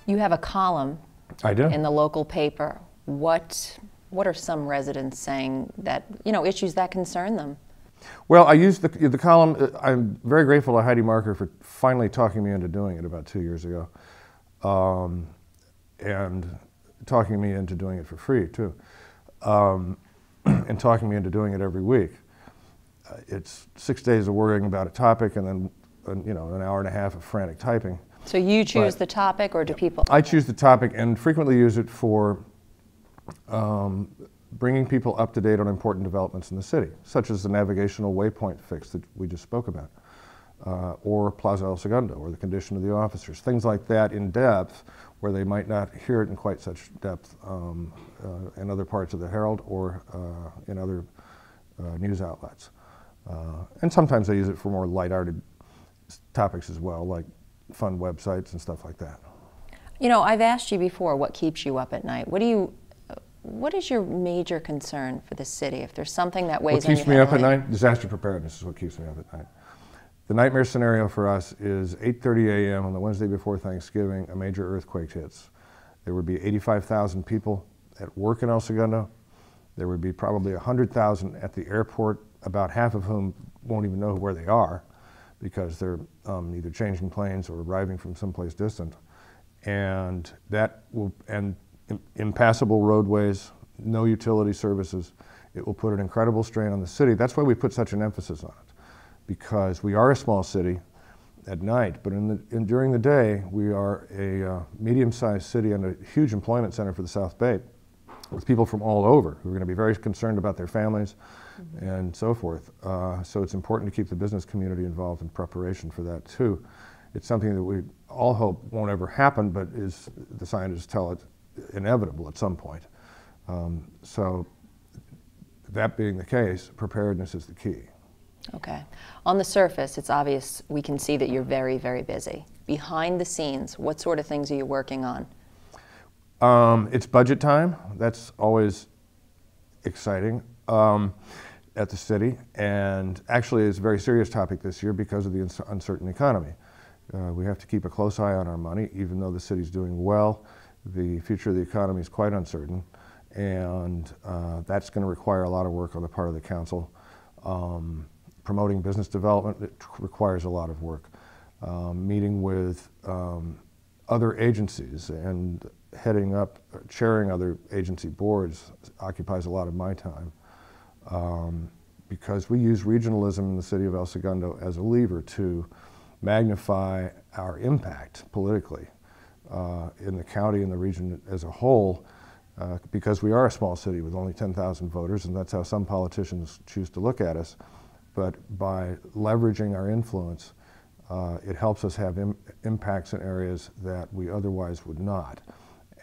You have a column I do. in the local paper. What are some residents saying that, issues that concern them? Well, I used the column. I'm very grateful to Heidi Marker for finally talking me into doing it about 2 years ago, and talking me into doing it for free too, and talking me into doing it every week. It's 6 days of worrying about a topic and then an hour and a half of frantic typing. So you choose the topic, or do people? I choose the topic and frequently use it for bringing people up to date on important developments in the city, such as the navigational waypoint fix that we just spoke about, or Plaza El Segundo, or the condition of the officers, things like that in depth, where they might not hear it in quite such depth in other parts of the Herald or in other news outlets. And sometimes I use it for more lighthearted topics as well, like fun websites and stuff like that. I've asked you before what keeps you up at night. What is your major concern for the city? If there's something that weighs on you heavily? What keeps me up at night? Disaster preparedness is what keeps me up at night. The nightmare scenario for us is 8:30 a.m. on the Wednesday before Thanksgiving, a major earthquake hits. There would be 85,000 people at work in El Segundo. There would be probably 100,000 at the airport, about half of whom won't even know where they are because they're either changing planes or arriving from someplace distant. And that will, and impassable roadways, no utility services. It will put an incredible strain on the city. That's why we put such an emphasis on it, because we are a small city at night, but during the day, we are a medium-sized city and a huge employment center for the South Bay, with people from all over who are going to be very concerned about their families and so forth. So it's important to keep the business community involved in preparation for that too. It's something that we all hope won't ever happen, but the scientists tell it inevitable at some point. So that being the case, preparedness is the key. Okay. On the surface, it's obvious, we can see that you're very, very busy. Behind the scenes, what sort of things are you working on? It's budget time. That's always exciting at the city, and actually it's a very serious topic this year because of the uncertain economy. We have to keep a close eye on our money, even though the city's doing well. The future of the economy is quite uncertain, and that's going to require a lot of work on the part of the council. Promoting business development, it requires a lot of work. Meeting with other agencies and heading up, chairing other agency boards occupies a lot of my time, because we use regionalism in the city of El Segundo as a lever to magnify our impact politically in the county and the region as a whole, because we are a small city with only 10,000 voters, and that's how some politicians choose to look at us. But by leveraging our influence, it helps us have impacts in areas that we otherwise would not.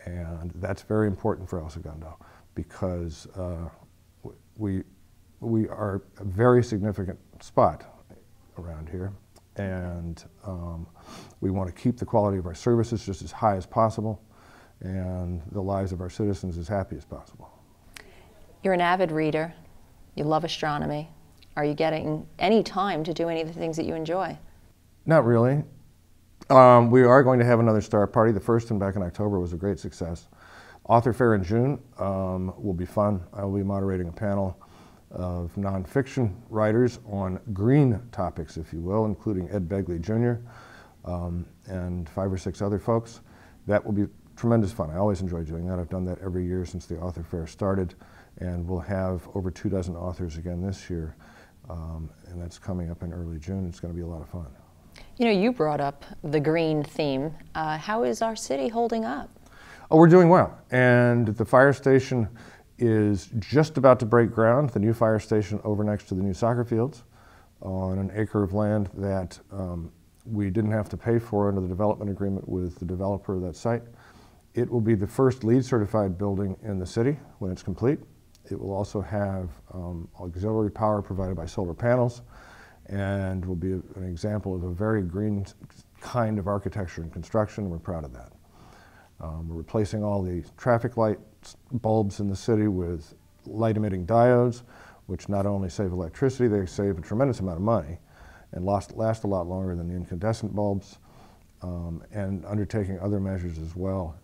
And that's very important for El Segundo, because we are a very significant spot around here, and we want to keep the quality of our services just as high as possible and the lives of our citizens as happy as possible. You're an avid reader. You love astronomy. Are you getting any time to do any of the things that you enjoy? Not really. We are going to have another star party. The first one back in October was a great success. Author Fair in June will be fun. I will be moderating a panel of nonfiction writers on green topics, if you will, including Ed Begley Jr. And 5 or 6 other folks. That will be tremendous fun. I always enjoy doing that. I've done that every year since the Author Fair started, and we'll have over 24 authors again this year. And that's coming up in early June. It's going to be a lot of fun. You brought up the green theme. How is our city holding up? Oh, we're doing well. And the fire station is just about to break ground, the new fire station over next to the new soccer fields on an acre of land that we didn't have to pay for under the development agreement with the developer of that site. It will be the first LEED certified building in the city when it's complete. It will also have auxiliary power provided by solar panels, and will be an example of a very green kind of architecture and construction, and we're proud of that. We're replacing all the traffic light bulbs in the city with light-emitting diodes, which not only save electricity, they save a tremendous amount of money and last a lot longer than the incandescent bulbs. and undertaking other measures as well.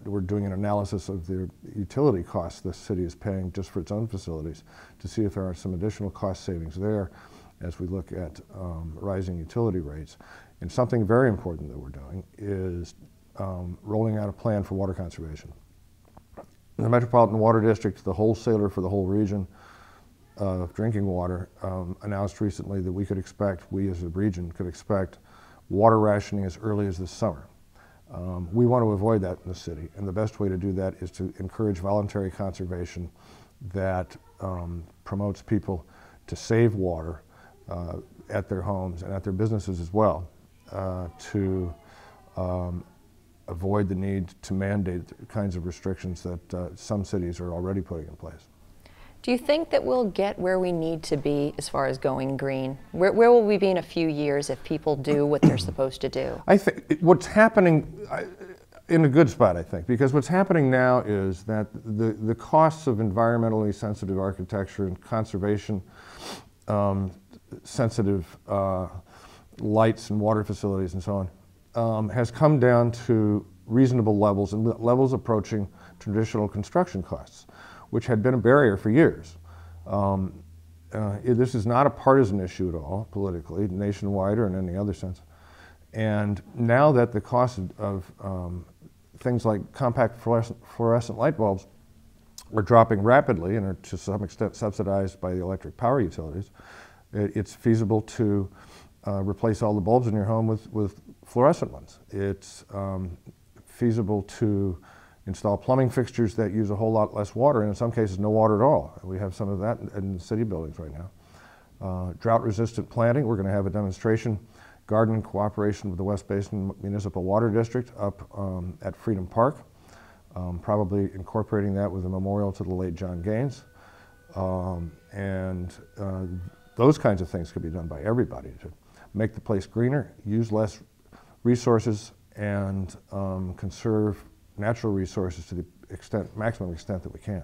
We're doing an analysis of the utility costs the city is paying just for its own facilities to see if there are some additional cost savings there as we look at rising utility rates. And something very important that we're doing is rolling out a plan for water conservation. The Metropolitan Water District, the wholesaler for the whole region of drinking water, announced recently that we as a region could expect water rationing as early as this summer. We want to avoid that in the city, and the best way to do that is to encourage voluntary conservation that promotes people to save water at their homes and at their businesses as well, to avoid the need to mandate the kinds of restrictions that some cities are already putting in place. Do you think that we'll get where we need to be as far as going green? Where will we be in a few years if people do what they're supposed to do? I think what's happening, in a good spot, I think, because what's happening now is that the costs of environmentally sensitive architecture and conservation sensitive lights and water facilities and so on has come down to reasonable levels and levels approaching traditional construction costs, which had been a barrier for years. This is not a partisan issue at all, politically, nationwide or in any other sense. And now that the cost of things like compact fluorescent light bulbs are dropping rapidly and are to some extent subsidized by the electric power utilities, it's feasible to replace all the bulbs in your home with fluorescent ones. It's feasible to install plumbing fixtures that use a whole lot less water, and in some cases no water at all. We have some of that in city buildings right now. Drought-resistant planting, we're going to have a demonstration garden in cooperation with the West Basin Municipal Water District up at Freedom Park, probably incorporating that with a memorial to the late John Gaines. Those kinds of things could be done by everybody to make the place greener, use less resources, and conserve natural resources to the maximum extent that we can.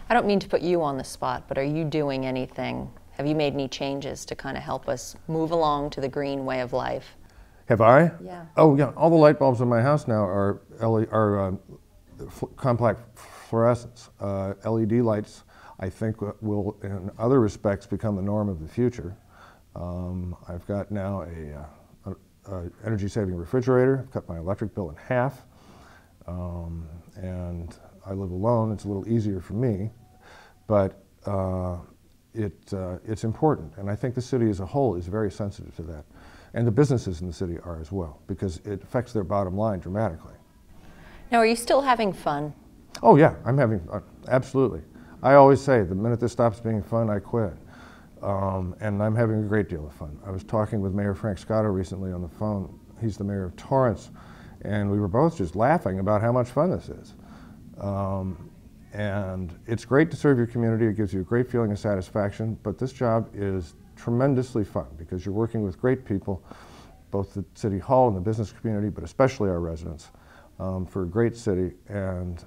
I don't mean to put you on the spot, but are you doing anything? Have you made any changes to kind of help us move along to the green way of life? Have I? Yeah. Oh yeah, all the light bulbs in my house now are compact fluorescents. LED lights, I think, will in other respects become the norm of the future. I've got now a energy-saving refrigerator. I've cut my electric bill in half. And I live alone. It's a little easier for me, but it's important. And I think the city as a whole is very sensitive to that. And the businesses in the city are as well, because it affects their bottom line dramatically. Now, are you still having fun? Oh yeah, I'm having fun, absolutely. I always say, the minute this stops being fun, I quit. And I'm having a great deal of fun. I was talking with Mayor Frank Scotto recently on the phone. He's the mayor of Torrance. And we were both just laughing about how much fun this is. And it's great to serve your community. It gives you a great feeling of satisfaction. But this job is tremendously fun because you're working with great people, both the City Hall and the business community, but especially our residents, for a great city. And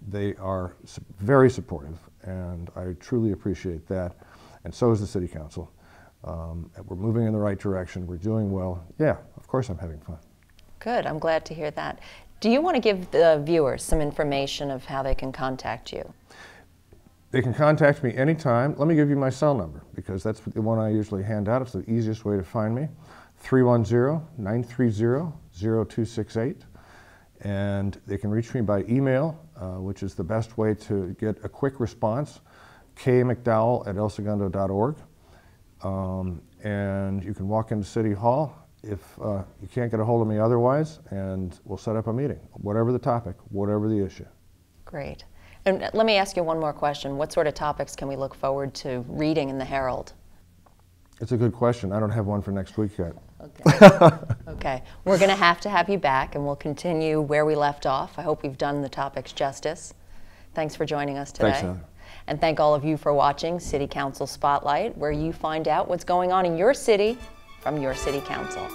they are very supportive. And I truly appreciate that. And so is the City Council. We're moving in the right direction. We're doing well. Yeah, of course I'm having fun. Good, I'm glad to hear that. Do you want to give the viewers some information of how they can contact you? They can contact me anytime. Let me give you my cell number, because that's the one I usually hand out. It's the easiest way to find me. 310-930-0268. And they can reach me by email, which is the best way to get a quick response, kmcdowell@elsegundo.org. And you can walk into City Hall if you can't get a hold of me otherwise, and we'll set up a meeting, whatever the topic, whatever the issue. Great. And let me ask you one more question. What sort of topics can we look forward to reading in the Herald? It's a good question. I don't have one for next week yet. Okay. Okay. We're going to have you back, and we'll continue where we left off. I hope we've done the topics justice. Thanks for joining us today. Thanks, Heather. And thank all of you for watching City Council Spotlight, where you find out what's going on in your city from your City Council.